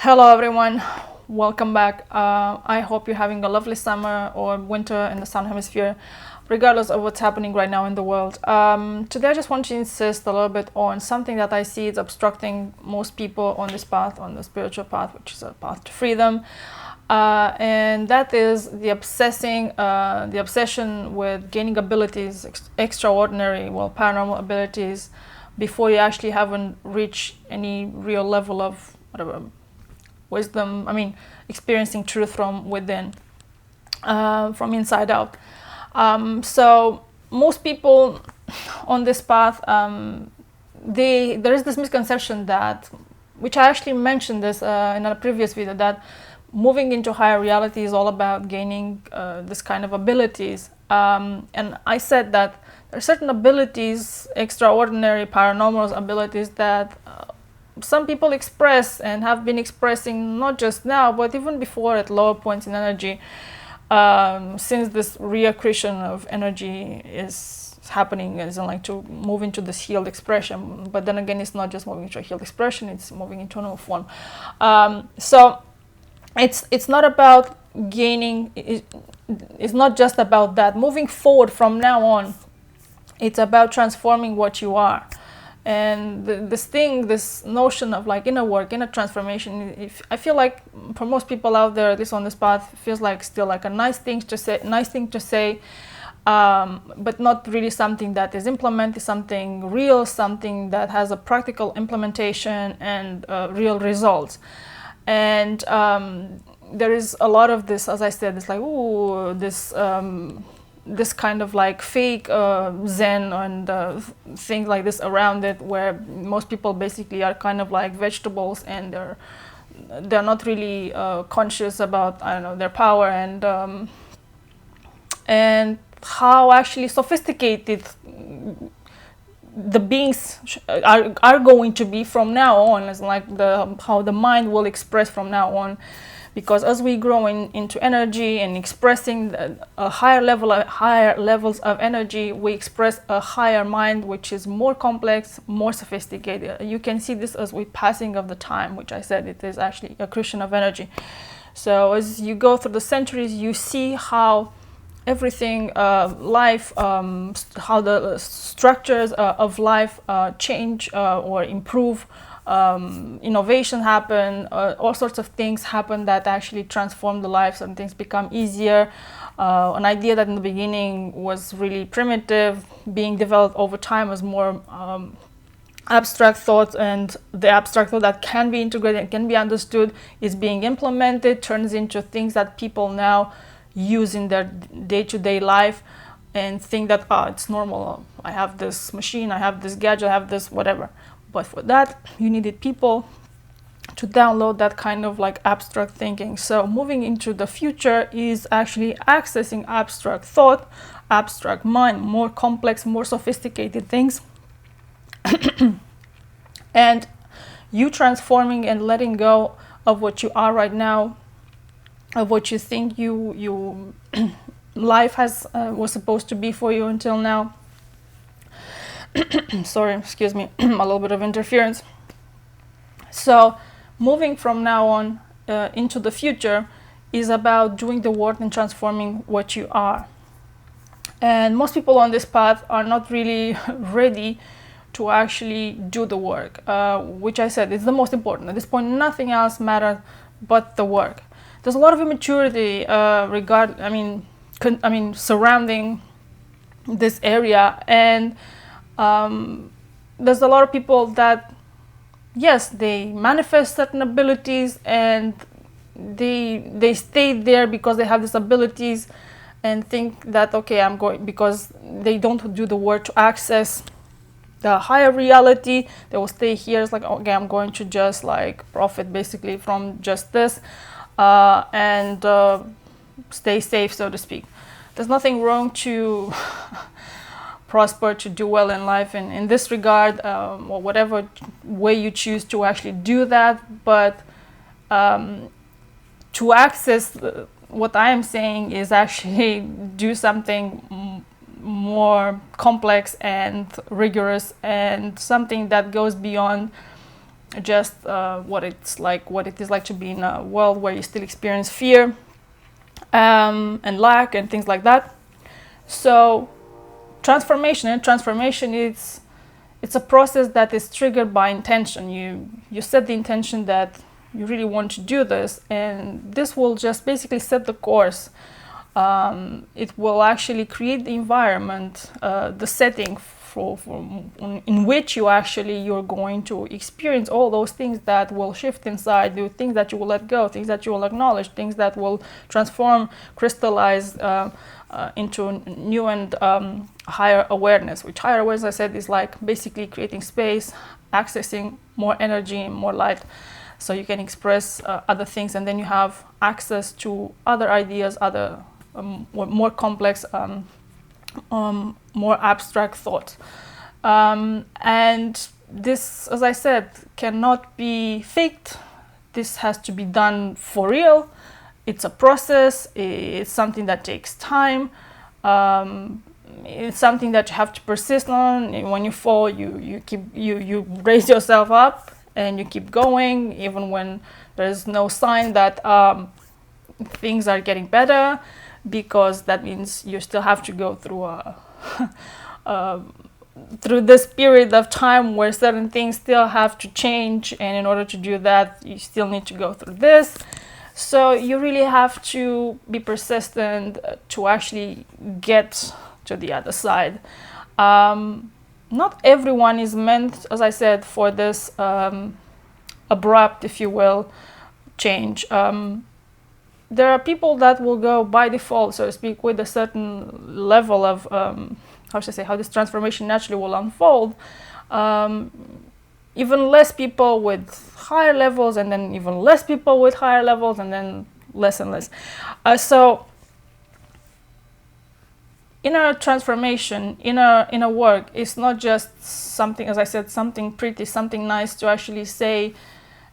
Hello everyone, welcome back. I hope you're having a lovely summer or winter in the southern hemisphere, regardless of what's happening right now in the world. Today I just want to insist a little bit on something that I see is obstructing most people on this path, on the spiritual path, which is a path to freedom. And that is the obsession with gaining abilities, extraordinary, paranormal abilities, before you actually haven't reached any real level of whatever wisdom. Experiencing truth from within, from inside out. So most people on this path, there is this misconception that, which I actually mentioned this in a previous video, that moving into higher reality is all about gaining this kind of abilities. And I said that there are certain abilities, extraordinary paranormal abilities, that some people express and have been expressing, not just now, but even before, at lower points in energy, since this reaccretion of energy is happening, as in like to move into this healed expression. But then again, it's not just moving into a healed expression, it's moving into a new form. So it's not about gaining, it's not just about that. Moving forward from now on, it's about transforming what you are. And this notion of like inner work, inner transformation, I feel like for most people out there, at least on this path, it feels like still like a nice thing to say, but not really something that is implemented, something real, something that has a practical implementation and real results. And there is a lot of this, as I said, it's like, ooh, this kind of like fake Zen and things like this around it, where most people basically are kind of like vegetables, and they're not really conscious about, I don't know, their power and how actually sophisticated the beings are going to be from now on. It's like how the mind will express from now on. Because as we grow into energy and expressing a higher levels of energy, we express a higher mind, which is more complex, more sophisticated. You can see this as with passing of the time, which I said it is actually accretion of energy. So as you go through the centuries, you see how everything, life, how the structures of life change or improve. Innovation happen, all sorts of things happen that actually transform the lives, and things become easier. An idea that in the beginning was really primitive, being developed over time as more abstract thoughts, and the abstract thought that can be integrated and can be understood is being implemented, turns into things that people now use in their day-to-day life and think that, it's normal. I have this machine, I have this gadget, I have this whatever. But for that, you needed people to download that kind of like abstract thinking. So moving into the future is actually accessing abstract thought, abstract mind, more complex, more sophisticated things. And you transforming and letting go of what you are right now, of what you think you life was supposed to be for you until now. Sorry, excuse me, a little bit of interference. So moving from now on into the future is about doing the work and transforming what you are. And most people on this path are not really ready to actually do the work, which I said is the most important. At this point, nothing else matters but the work. There's a lot of immaturity surrounding this area, and there's a lot of people that, yes, they manifest certain abilities and they stay there because they have these abilities and think that, okay, I'm going, because they don't do the work to access the higher reality, they will stay here. It's like, okay, I'm going to just like profit basically from just this and stay safe, so to speak. There's nothing wrong to prosper, to do well in life in this regard, or whatever way you choose to actually do that. But to access what I am saying is actually do something more complex and rigorous, and something that goes beyond just what it is like to be in a world where you still experience fear and lack and things like that. So transformation is it's a process that is triggered by intention. You set the intention that you really want to do this, and this will just basically set the course. It will actually create the environment, the setting in which you're going to experience all those things that will shift inside you, things that you will let go, things that you will acknowledge, things that will transform, crystallize into new and higher awareness. Which higher awareness, I said, is like basically creating space, accessing more energy, more light, so you can express other things, and then you have access to other ideas, other more complex, more abstract thoughts. And this, as I said, cannot be faked. This has to be done for real. It's a process. It's something that takes time. It's something that you have to persist on. When you fall, you raise yourself up and you keep going, even when there's no sign that things are getting better, because that means you still have to go through through this period of time where certain things still have to change, and in order to do that, you still need to go through this. So you really have to be persistent to actually get to the other side. Not everyone is meant, as I said, for this abrupt, if you will, change. There are people that will go by default, so to speak, with a certain level of, how this transformation naturally will unfold. Even less people with higher levels, and then even less people with higher levels, and then less and less. So inner transformation, inner work is not just something, as I said, something pretty, something nice to actually say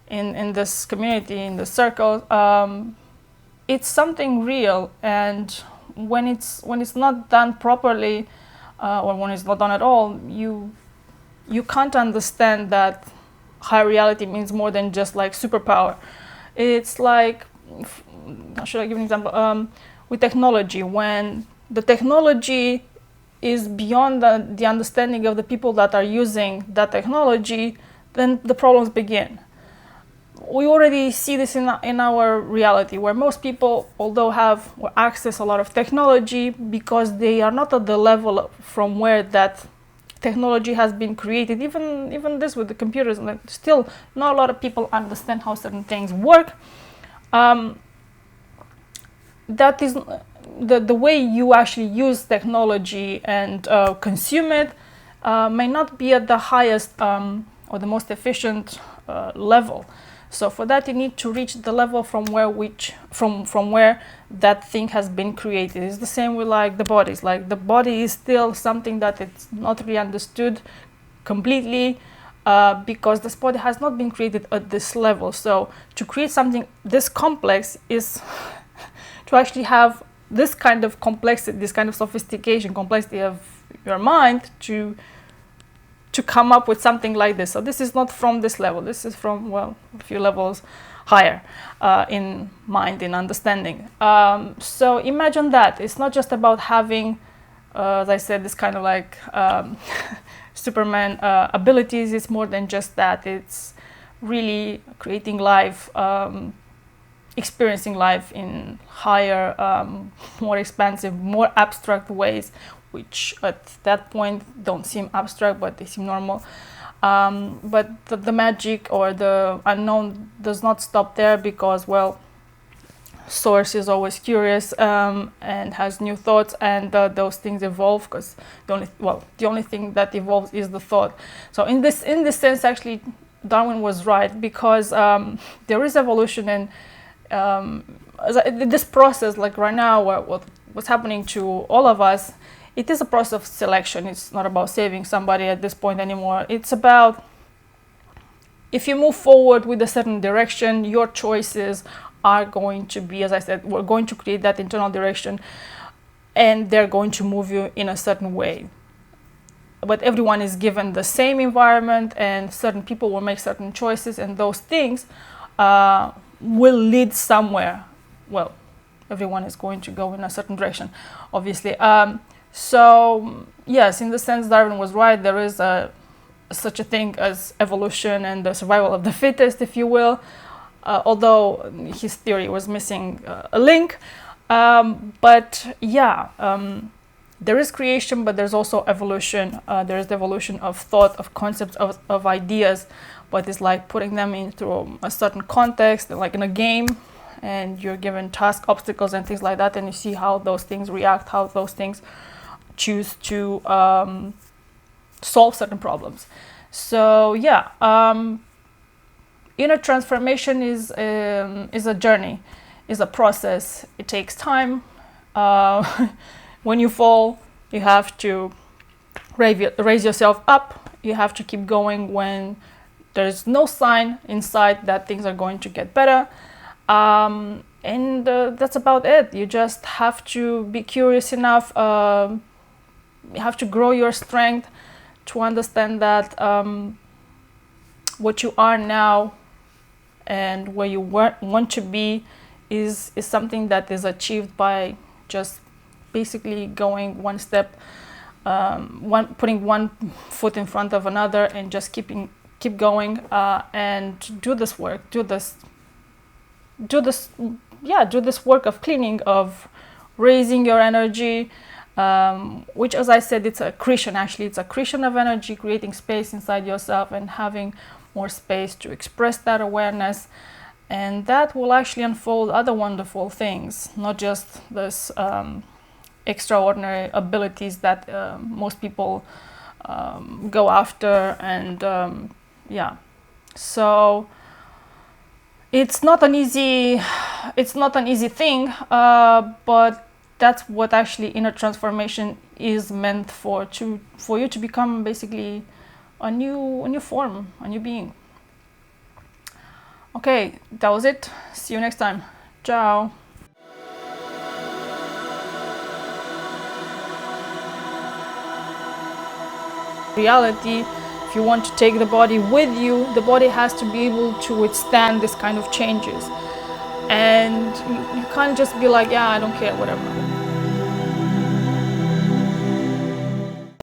in this community, in the circle. It's something real, and when it's not done properly, or when it's not done at all, you can't understand that higher reality means more than just like superpower. It's like, should I give an example? With technology, when the technology is beyond the understanding of the people that are using that technology, then the problems begin. We already see this in our reality, where most people, although have or access a lot of technology, because they are not at the level from where that technology has been created, even this with the computers, and still not a lot of people understand how certain things work. That is the way you actually use technology and consume it may not be at the highest or the most efficient level. So for that, you need to reach the level from where that thing has been created. It's the same with like the bodies. Like the body is still something that it's not really understood completely, because this body has not been created at this level. So to create something this complex is to actually have this kind of complexity, this kind of sophistication, complexity of your mind to come up with something like this. So this is not from this level. This is from, well, a few levels higher in mind, in understanding. So imagine that. It's not just about having, as I said, this kind of like Superman abilities. It's more than just that. It's really creating life, experiencing life in higher, more expansive, more abstract ways, which at that point don't seem abstract, but they seem normal. But the magic or the unknown does not stop there, because, well, Source is always curious and has new thoughts, and those things evolve, because the only thing that evolves is the thought. So in this sense, actually, Darwin was right, because there is evolution, and this process, like right now, what's happening to all of us, it is a process of selection. It's not about saving somebody at this point anymore. It's about, if you move forward with a certain direction, your choices are going to be, as I said, we're going to create that internal direction, and they're going to move you in a certain way. but everyone is given the same environment, and certain people will make certain choices, and those things will lead somewhere. Well, everyone is going to go in a certain direction, obviously. So yes, in the sense Darwin was right. There is such a thing as evolution and the survival of the fittest, if you will, although his theory was missing a link. But yeah, there is creation, but there's also evolution. There is the evolution of thought, of concepts, of ideas, but it's like putting them into a certain context, like in a game, and you're given task, obstacles, and things like that, and you see how those things react, how those things choose to solve certain problems. So yeah, inner transformation is a journey, is a process. It takes time. When you fall, you have to raise yourself up. You have to keep going when there's no sign inside that things are going to get better. And that's about it. You just have to be curious enough. You have to grow your strength to understand that what you are now and where you want to be is something that is achieved by just basically going one step, putting one foot in front of another, and just keep going, and do this work, do this work of cleaning, of raising your energy, which, as I said, it's accretion. Actually, it's accretion of energy, creating space inside yourself and having more space to express that awareness, and that will actually unfold other wonderful things, not just this extraordinary abilities that most people go after. And yeah, so it's not an easy thing, but that's what actually inner transformation is meant for you to become basically a new form, a new being. Okay, that was it. See you next time. Ciao. Reality, if you want to take the body with you, the body has to be able to withstand this kind of changes, and you can't just be like, yeah, I don't care, whatever.